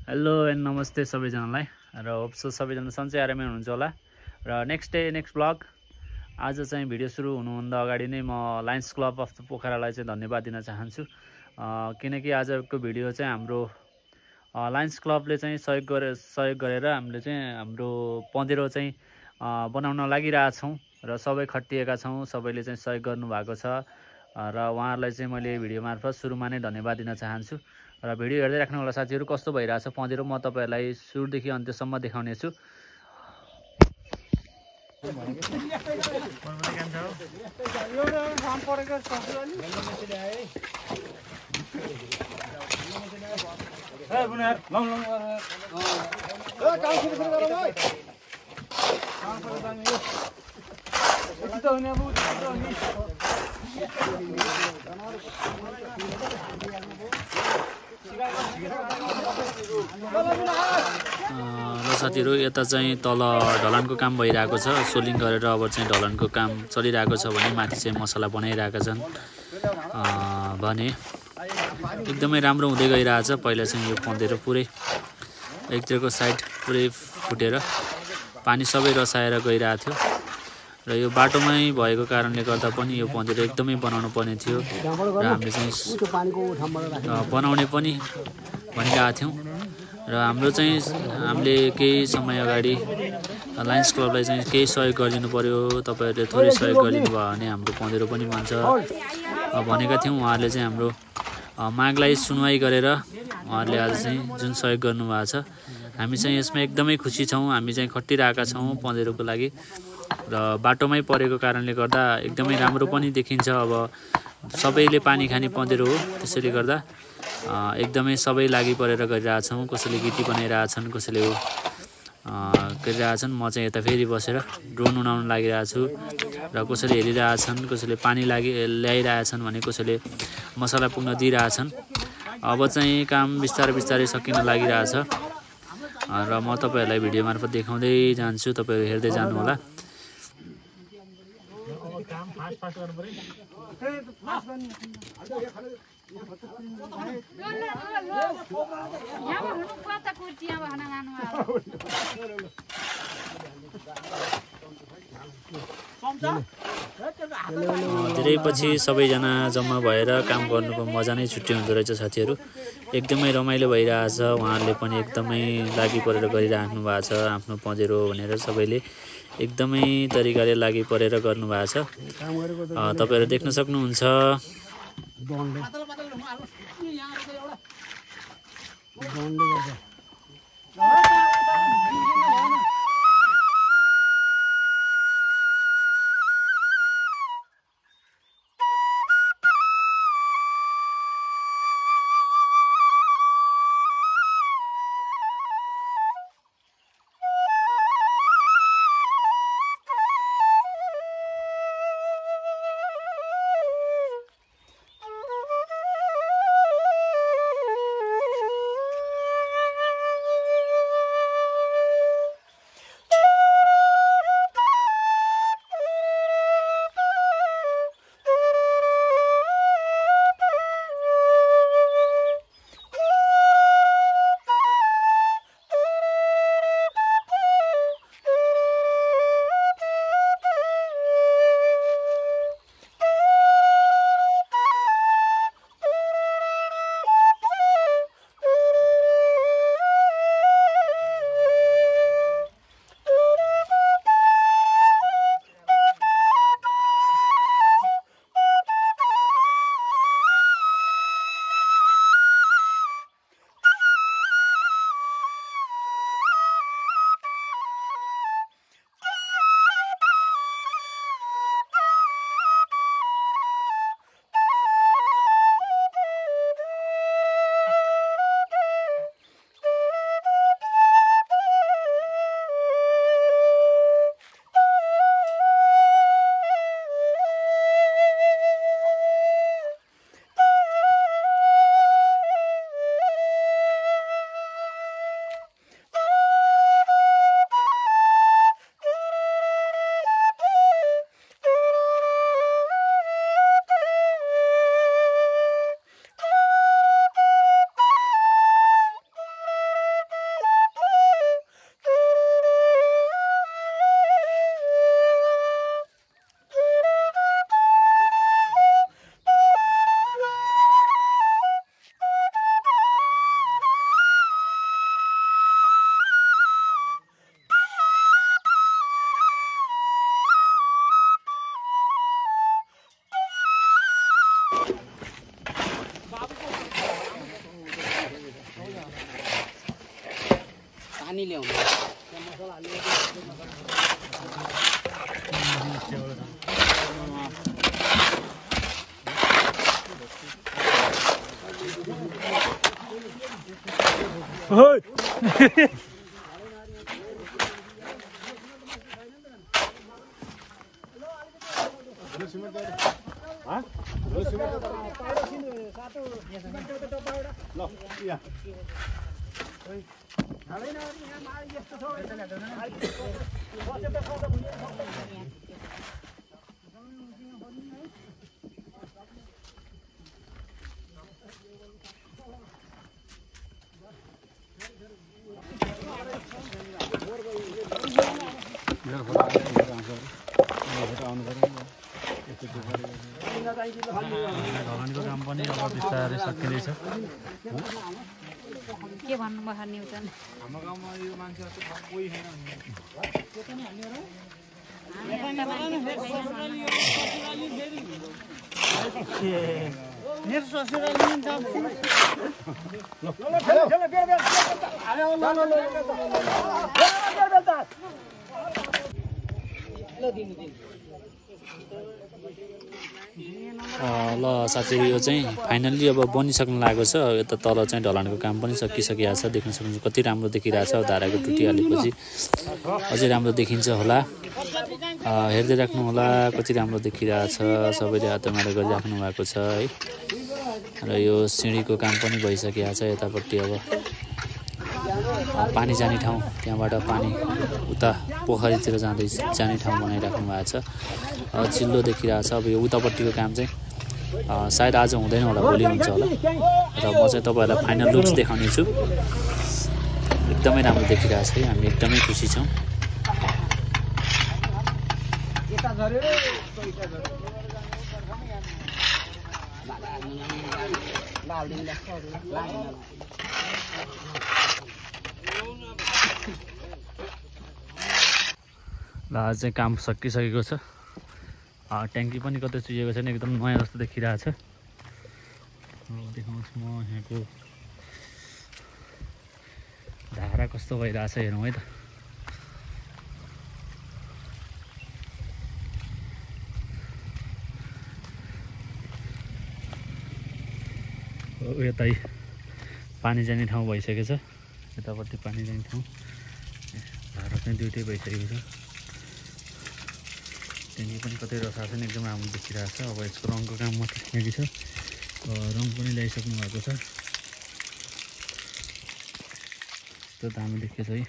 Hello and नमस्ते सबैजनालाई र होप सो सबैजना सन्चै आरामै हुनुहुन्छ होला र नेक्स्ट ब्लग। आज चाहिँ भिडियो सुरु हुनुभन्दा अगाडि नै म लायन्स क्लब अफ द पोखरालाई चाहिँ धन्यवाद दिन चाहन्छु, किनकि आजको भिडियो चाहिँ हाम्रो लायन्स क्लबले चाहिँ सहयोग गरेर हामीले चाहिँ हाम्रो पँधेरो चाहिँ बनाउन लागिरहेछौँ र सबै खटिएका छौँ। सबैले चाहिँ सहयोग गर्नुभएको छ र उहाँहरूलाई चाहिँ मैले भिडियो मार्फत सुरुमा नै धन्यवाद दिन चाहन्छु। र भिडियो हेर्दै राख्नु होला साथीहरू, कस्तो भइरहेछ पँधेरो म तपाईहरुलाई सुरुदेखि अन्त्यसम्म देखाउने छु। ल साथीहरू, यता चाहिँ तल ढलानको काम भइरहेको छ। सोलिङ गरेर अब चाहिँ ढलानको काम चलिरहेको छ भने माथि चाहिँ मसला बनाइरहेका छन् भने एकदमै राम्रो हुँदै गइरहेछ। पहिला चाहिँ यो पँधेरो पुरै एकतिरको साइड पुरै फुटेर पानी सबै रसाएर गइरहेको थियो र यो बाटोमै भएको कारणले गर्दा पनि यो पँधेरो एकदमै बनाउनु पर्ने थियो र हामीले चाहिँ बनाउने पनि भनिरहेका थियौँ। र हाम्रो चाहिँ हामीले केही समय अगाडि लायन्स क्लबलाई चाहिँ केही सहयोग गरिदिनु पर्यो, तपाईँहरूले थोरै सहयोग गरिदिनु भयो भने हाम्रो पँधेरो पनि बन्छ भनेका थियौँ। उहाँहरूले चाहिँ हाम्रो मागलाई सुनवाई गरेर उहाँहरूले आज चाहिँ जुन सहयोग गर्नुभएको छ, हामी चाहिँ यसमा एकदमै खुसी छौँ। हामी चाहिँ खटिरहेका छौँ पँधेरोको लागि र बाटोमै परेको कारणले गर्दा एकदमै राम्रो पनि देखिन्छ। अब सबैले पानी खाने पँधेरो हो, त्यसैले गर्दा एकदमै सबै लागि परेर गरिरहेछौँ। कसैले गिटी बनाइरहेछन्, कसैले गरिरहेछन्। म चाहिँ यता फेरि बसेर ड्रोन उडाउन लागिरहेको छु र कसैले हेरिरहेछन्, कसैले पानी ल्याइरहेछन् भने कसैले मसला पुग्न दिइरहेछन्। अब चाहिँ काम बिस्तारै सकिन लागिरहेछ र म तपाईहरुलाई भिडियो मार्फत देखाउँदै जान्छु, तपाईहरु हेर्दै जानु होला। धेरै पछि सबैजना जम्मा भएर काम गर्नुको मजा नै छुट्टै हुँदो रहेछ साथीहरू। एकदमै रमाइलो भइरहेछ। उहाँहरूले पनि एकदमै लागि परेर गरिराख्नु भएको छ आफ्नो पँधेरो भनेर। सबैले एकदमै तरिकाले लागि परेर गर्नुभएको छ, तपाईहरु देख्न सक्नुहुन्छ। पानी ल्याउनु ढलानको काम पनि अब बिस्तारै सकिँदैछ। के भन्नुभयो न्युटन? हाम्रो गाउँमा यो मान्छेहरु कोही छैन मेरो ससुराली नि त ल साथीहरु यो चाहिँ फाइनल्ली अब बनिसक्न लागेको छ। यता तल चाहिँ ढलानको काम पनि सकिसकेको छ। देख्न सक्नुहुन्छ कति राम्रो देखिरहेछ। धाराको टुटिहालेपछि अझै राम्रो देखिन्छ होला। हेर्दै राख्नु होला कति राम्रो देखिरहेछ। सबैले हातमारा गरिराख्नु भएको छ है। र यो सिँढीको काम पनि भइसकेको छ। यतापट्टि अब पानी जाने ठाउँ, त्यहाँबाट पानी उता पोखरीतिर जाने ठाउँ बनाइराख्नु भएको छ। चिल्लो देखिरहेछ। अब यो उतापट्टिको काम चाहिँ सायद आज हुँदैन होला, भोलि हुन्छ होला। र म चाहिँ तपाईँहरूलाई फाइनल लुक्स देखाउने छु। एकदमै राम्रो देखिरहेछ है। हामी एकदमै खुसी छौँ। ल आज चाहिँ काम सकिसकेको छ। ट्याङ्की पनि कतै चुहिएको छैन, एकदम नयाँ जस्तो देखिरहेछ। देखाउँछु म यहाँको धारा कस्तो भइरहेछ हेरौँ है त। यतै पानी जाने ठाउँ भइसकेको छ। यतापट्टि पानी जाने ठाउँ, धारा चाहिँ दुइटै भइसकेको छ। त्यहाँदेखि पनि कतै रसा छैन, एकदम राम्रो देखिरहेछ। अब यसको रङको काम मात्रै बाँकी छ। रङ पनि ल्याइसक्नु भएको छ। यस्तो दामी देखिएछ है।